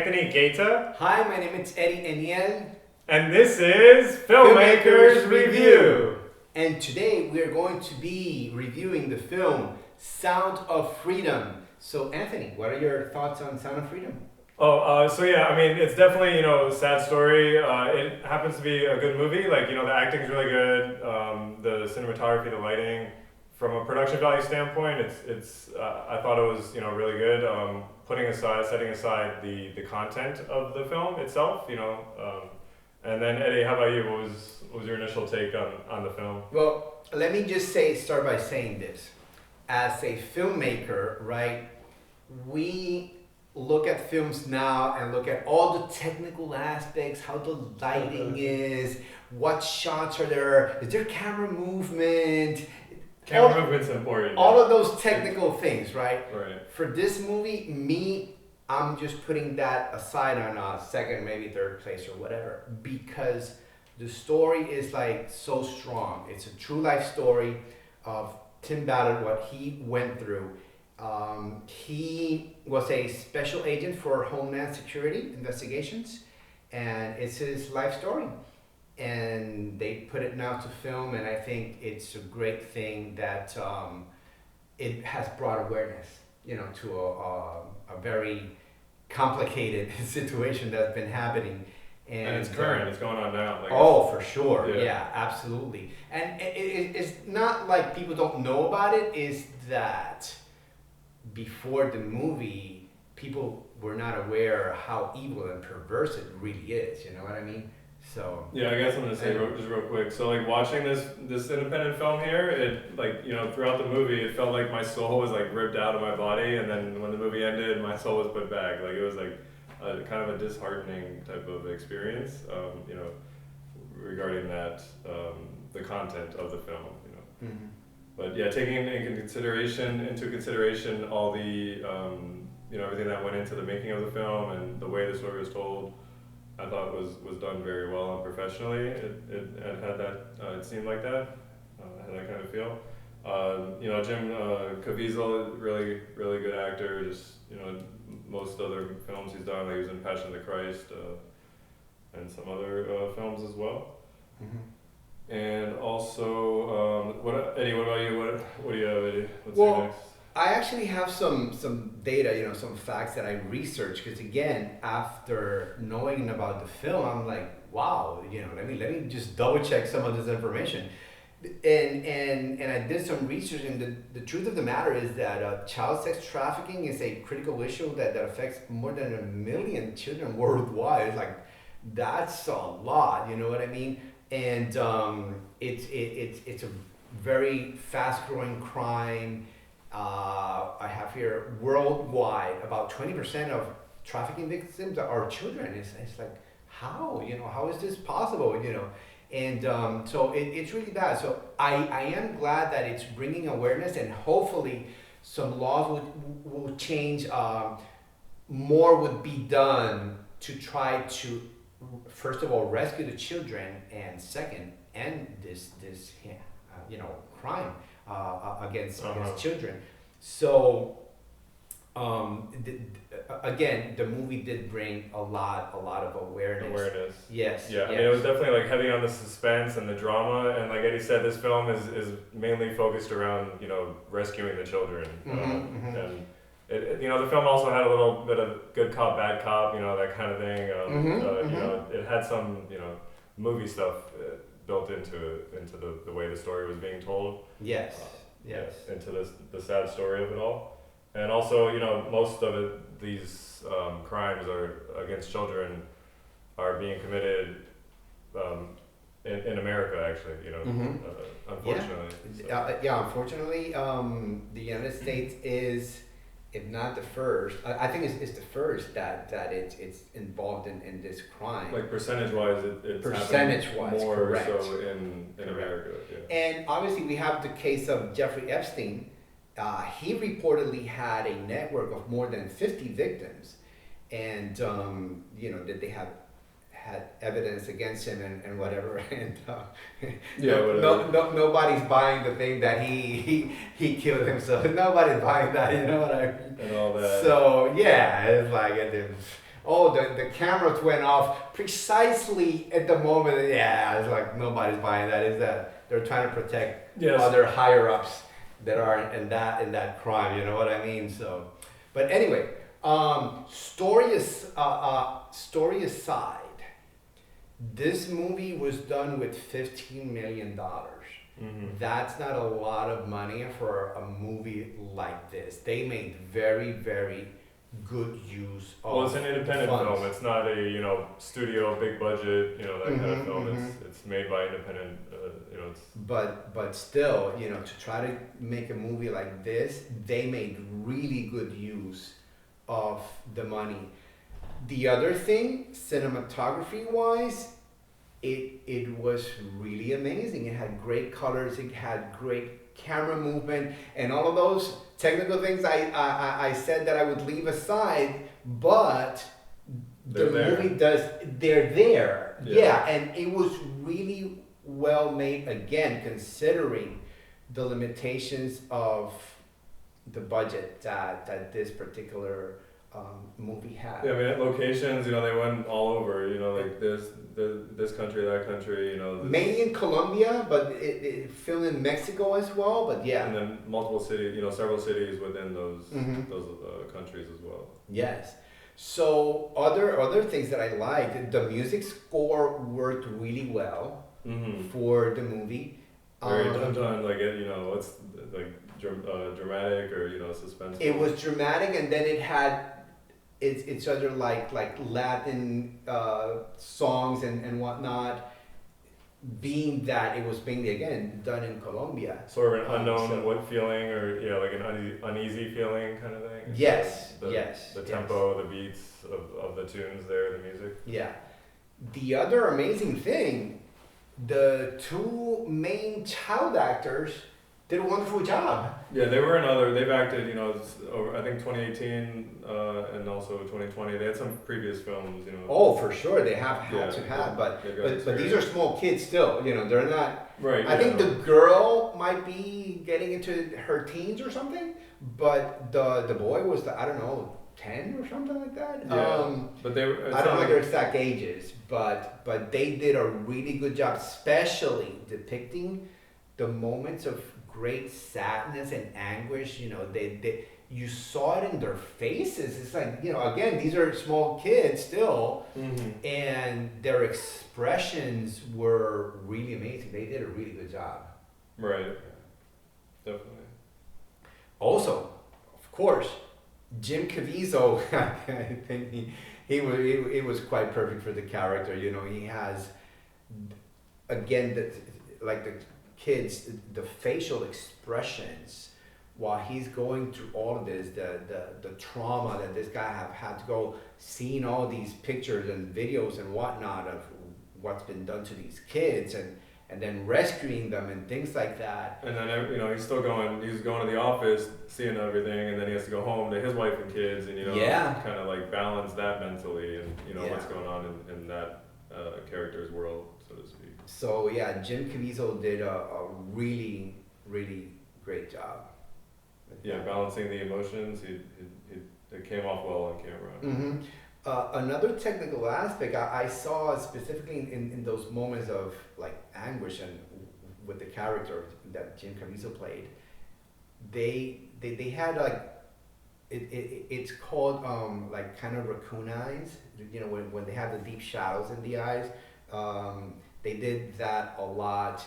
Anthony Gaeta. Hi, my name is Eddie Eniel. And this is Filmmakers Review. And today we are going to be reviewing the film Sound of Freedom. So Anthony, what are your thoughts on Sound of Freedom? It's definitely, a sad story. It happens to be a good movie. The acting's really good. The cinematography, the lighting. From a production value standpoint, it's I thought it was, really good. Setting aside the content of the film itself, and then Eddie, how about you? What was your initial take on the film? Well, let me just start by saying this. As a filmmaker, right, we look at films now and look at all the technical aspects, how the lighting is, what shots are there, is there camera movement? Camera movement's important. All of those technical things, right? Right. For this movie, I'm just putting that aside on a second, maybe third place or whatever, because the story is so strong. It's a true life story of Tim Ballard, what he went through. He was a special agent for Homeland Security investigations, and it's his life story. And they put it now to film, and I think it's a great thing that it has brought awareness, to a very complicated situation that's been happening. And it's current, it's going on now. For sure, yeah, absolutely. And it's not like people don't know about it, is that before the movie, people were not aware how evil and perverse it really is, you know what I mean? So yeah, I guess I'm gonna say just real quick. So watching this independent film here, it throughout the movie, it felt like my soul was ripped out of my body, and then when the movie ended, my soul was put back. It was kind of a disheartening type of experience. Regarding that, the content of the film. Mm-hmm. But yeah, taking into consideration all the everything that went into the making of the film and the way the story was told, I thought was done very well and professionally. It had that, it seemed like that, had that kind of feel. Jim Caviezel, really, really good actor. Just, most other films he's done, he was in Passion of the Christ, and some other films as well. Mm-hmm. And also, Eddie, what about you? What do you have, Eddie? What's Well, your next? I actually have some data, some facts that I researched, because again, after knowing about the film, I'm like, wow, let me just double check some of this information. And I did some research, and the truth of the matter is that child sex trafficking is a critical issue that affects more than 1 million children worldwide. That's a lot, you know what I mean? And it's a very fast growing crime. I have here worldwide about 20% of trafficking victims are children. It's like, how is this possible? And so it's really bad. So I am glad that it's bringing awareness, and hopefully some laws will change. More would be done to try to, first of all, rescue the children, and second, end this crime against children. So again, the movie did bring a lot of awareness. Yes. Yeah, yes. it was definitely heavy on the suspense and the drama, and like Eddie said, this film is mainly focused around rescuing the children. And the film also had a little bit of good cop, bad cop, that kind of thing. It had some movie stuff built into the way the story was being told. Yes. Into the sad story of it all. And also, most of these crimes are against children are being committed in America, actually, unfortunately. Unfortunately, the United States is, if not the first, I think it's the first that it's involved in this crime. Percentage-wise, it's percentage-wise, more correct. So in America. Yeah. And obviously, we have the case of Jeffrey Epstein. He reportedly had a network of more than 50 victims, and that they had evidence against him and whatever, and nobody's buying the thing that he killed himself. Nobody's buying that, you know what I mean? And all that. So yeah, it's oh, the cameras went off precisely at the moment. Yeah, it's like nobody's buying that. Is that they're trying to protect other higher ups that are in that crime. You know what I mean? So, but anyway, story aside, this movie was done with $15 million. That's not a lot of money for a movie like this. They made very, very good use of Well, it's an independent funds. film. It's not a studio big budget that kind of film. It's made by independent. It's But still, to try to make a movie like this, they made really good use of the money. The other thing, cinematography wise, it was really amazing. It had great colors, it had great camera movement, and all of those technical things I said that I would leave aside, but they're there. Yeah, and it was really well made, again, considering the limitations of the budget that this particular movie had. Yeah, I mean, locations, they went all over, like this country, that country, Mainly in Colombia, but it filmed in Mexico as well, but yeah. And then multiple cities, several cities within those countries as well. Yes. So other things that I liked, the music score worked really well for the movie. Very done, like what's like dramatic or suspenseful. It was dramatic, and then it had it's other like Latin songs and whatnot. Being that it was mainly again done in Colombia, sort of an unknown feeling, or like an uneasy feeling kind of thing. Yes, the tempo, the beats of the tunes there, the music. Yeah. The other amazing thing, the two main child actors did a wonderful job. Yeah, they've acted, over, I think 2018 and also 2020. They had some previous films, Oh, for sure, they have had to have, but these are small kids still, they're not. Right. I think the girl might be getting into her teens or something, but the boy was, I don't know, 10 or something like that. Yeah, but I don't know their exact ages, but they did a really good job, especially depicting the moments of great sadness and anguish. They you saw it in their faces. It's like, again, these are small kids still, and their expressions were really amazing. They did a really good job. Right. Definitely. Also, of course, Jim Caviezel, I think he was quite perfect for the character. He has, again, the kids, the facial expressions while he's going through all of this, the trauma that this guy have had to go, seeing all these pictures and videos and whatnot of what's been done to these kids, and then rescuing them and things like that. And then he's still going to the office, seeing everything, and then he has to go home to his wife and kids, and kind of like balance that mentally, and what's going on in that character's world, so to speak. So yeah, Jim Caviezel did a really, really great job. Yeah, balancing the emotions, it came off well on camera. Another technical aspect I saw specifically in those moments of like anguish and with the character that Jim Caviezel played, they had like it's called like kind of raccoon eyes. When they have the deep shadows in the eyes. They did that a lot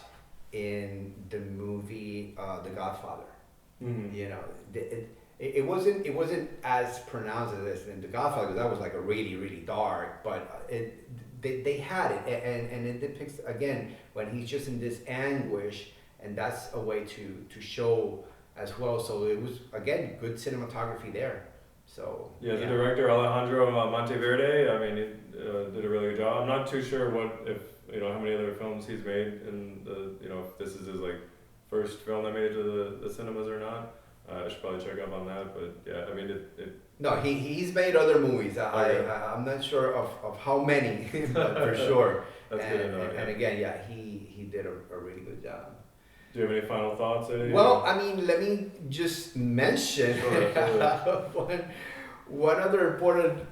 in the movie The Godfather. It wasn't as pronounced as this in The Godfather, because that was like a really, really dark, but they had it, and it depicts, again, when he's just in this anguish, and that's a way to show as well. So it was, again, good cinematography there. So the director Alejandro Monteverde, I mean, he did a really good job. I'm not too sure how many other films he's made, and if this is his like first film that made it to the cinemas or not. I should probably check up on that, but yeah, I mean No, he's made other movies. I'm not sure of how many, but for sure. That's good to know. And again, he did a really good job. Do you have any final thoughts, Eddie? Well, I mean, let me just mention one other important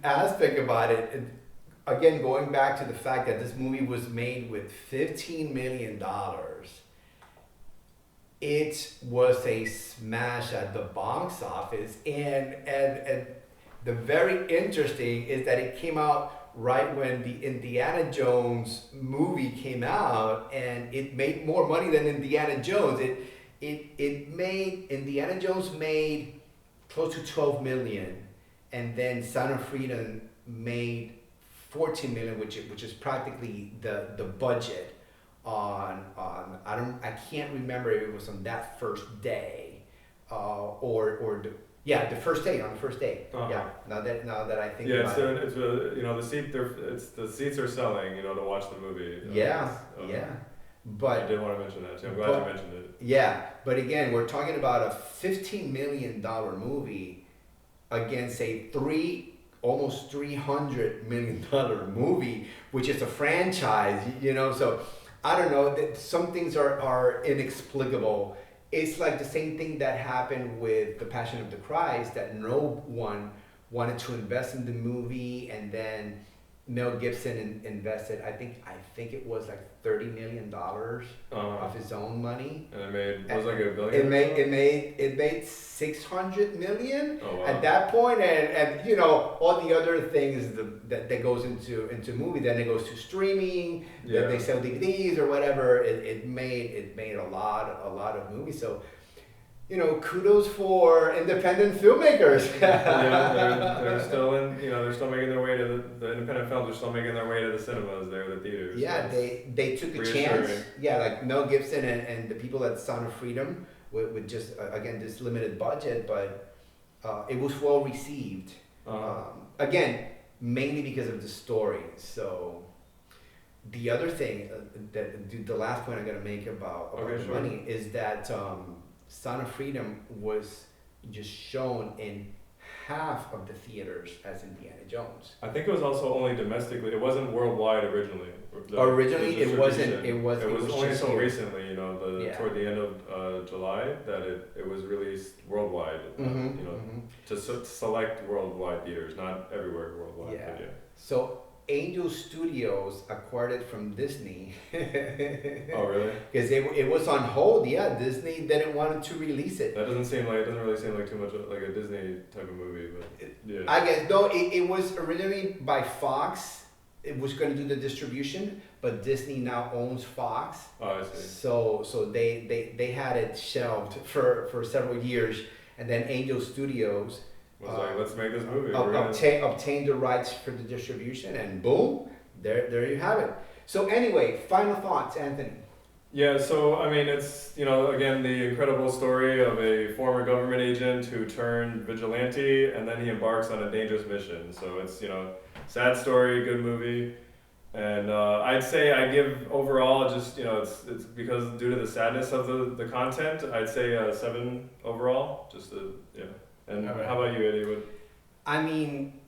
aspect about it, again, going back to the fact that this movie was made with $15 million, it was a smash at the box office. And the very interesting is that it came out right when the Indiana Jones movie came out, and it made more money than Indiana Jones. It made, Indiana Jones made close to 12 million, and then Sound of Freedom made 14 million, which is practically the budget on I can't remember if it was on that first day, or the first day, on the first day. Uh-huh. Yeah. Now that I think Yeah, about it. it's you know, the seats are selling, you know, to watch the movie. Yeah. I But did want to mention that too. I'm glad you mentioned it. yeah, but again, we're talking about a $15 million movie against a almost $300 million movie, which is a franchise, you know. So I don't know, that some things are inexplicable. It's like the same thing that happened with The Passion of the Christ, that no one wanted to invest in the movie, and then Mel Gibson invested, I think it was like $30 million of his own money. And it made, was it like $1 billion? It made 600 million Oh, wow. at that point, and you know, all the other things that goes into movie. Then it goes to streaming. Yeah. Then they sell DVDs or whatever. It made a lot of movies. So, you know, kudos for independent filmmakers. Yeah, they're still they're still making their way to the independent films are still making their way to the cinemas, the theaters. Yeah, so they took a chance. Yeah, like Mel Gibson and the people at Sound of Freedom with just again this limited budget, but it was well received. Again, mainly because of the story. So the other thing the last point I'm gonna make about the money is that Sound of Freedom was just shown in half of the theaters as Indiana Jones. I think it was also only domestically. It wasn't worldwide originally. Originally, it wasn't. It was only just so here. recently, you know, toward the end of July that it was released worldwide. To select worldwide theaters, not everywhere worldwide. Yeah. But yeah. So Angel Studios acquired it from Disney. Oh really? Because it was on hold. Yeah, Disney didn't want to release it. That doesn't really seem like too much like a Disney type of movie, but yeah. I guess no, it was originally by Fox. It was going to do the distribution, but Disney now owns Fox. Oh, I see. So they had it shelved for several years, and then Angel Studios was like, let's make this movie. Obtained the rights for the distribution, and boom, there you have it. So anyway, final thoughts, Anthony. Yeah, so I mean, it's, you know, again, the incredible story of a former government agent who turned vigilante, and then he embarks on a dangerous mission. So it's, you know, sad story, good movie. And I'd say I give overall, just, you know, it's because due to the sadness of the content, I'd say 7 overall. Yeah. And All right. How about you, Eddie? I mean,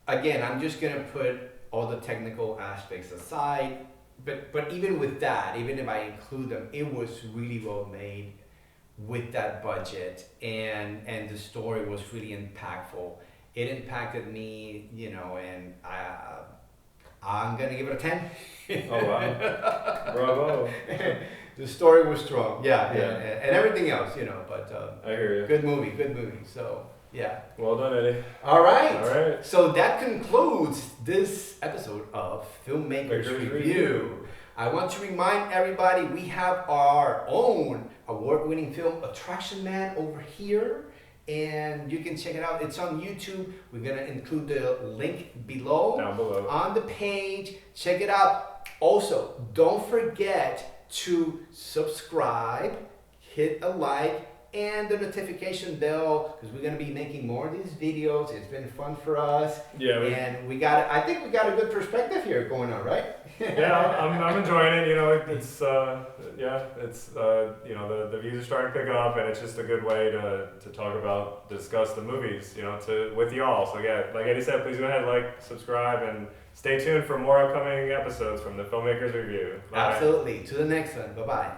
again, I'm just gonna put all the technical aspects aside, but even with that, even if I include them, it was really well made with that budget, and the story was really impactful. It impacted me, you know, and I'm gonna give it a 10. Oh wow! Bravo! The story was strong, yeah, and everything else, you know. But I hear you. Good movie. So yeah. Well done, Eddie. All right. All right. So that concludes this episode of Filmmakers Review. I want to remind everybody we have our own award-winning film, Attraction Man, over here. And you can check it out. It's on YouTube. We're going to include the link below. Down below. On the page. Check it out. Also, don't forget to subscribe, hit a like, and the notification bell, because we're going to be making more of these videos. It's been fun for us. Yeah. I think we got a good perspective here going on, right? Yeah, I'm enjoying it. You know, it's you know, the views are starting to pick up, and it's just a good way to discuss the movies, you know, with y'all. So yeah, like Eddie said, please go ahead, like, subscribe, and stay tuned for more upcoming episodes from the Filmmakers Review. Bye. Absolutely. To the next one. Bye-bye.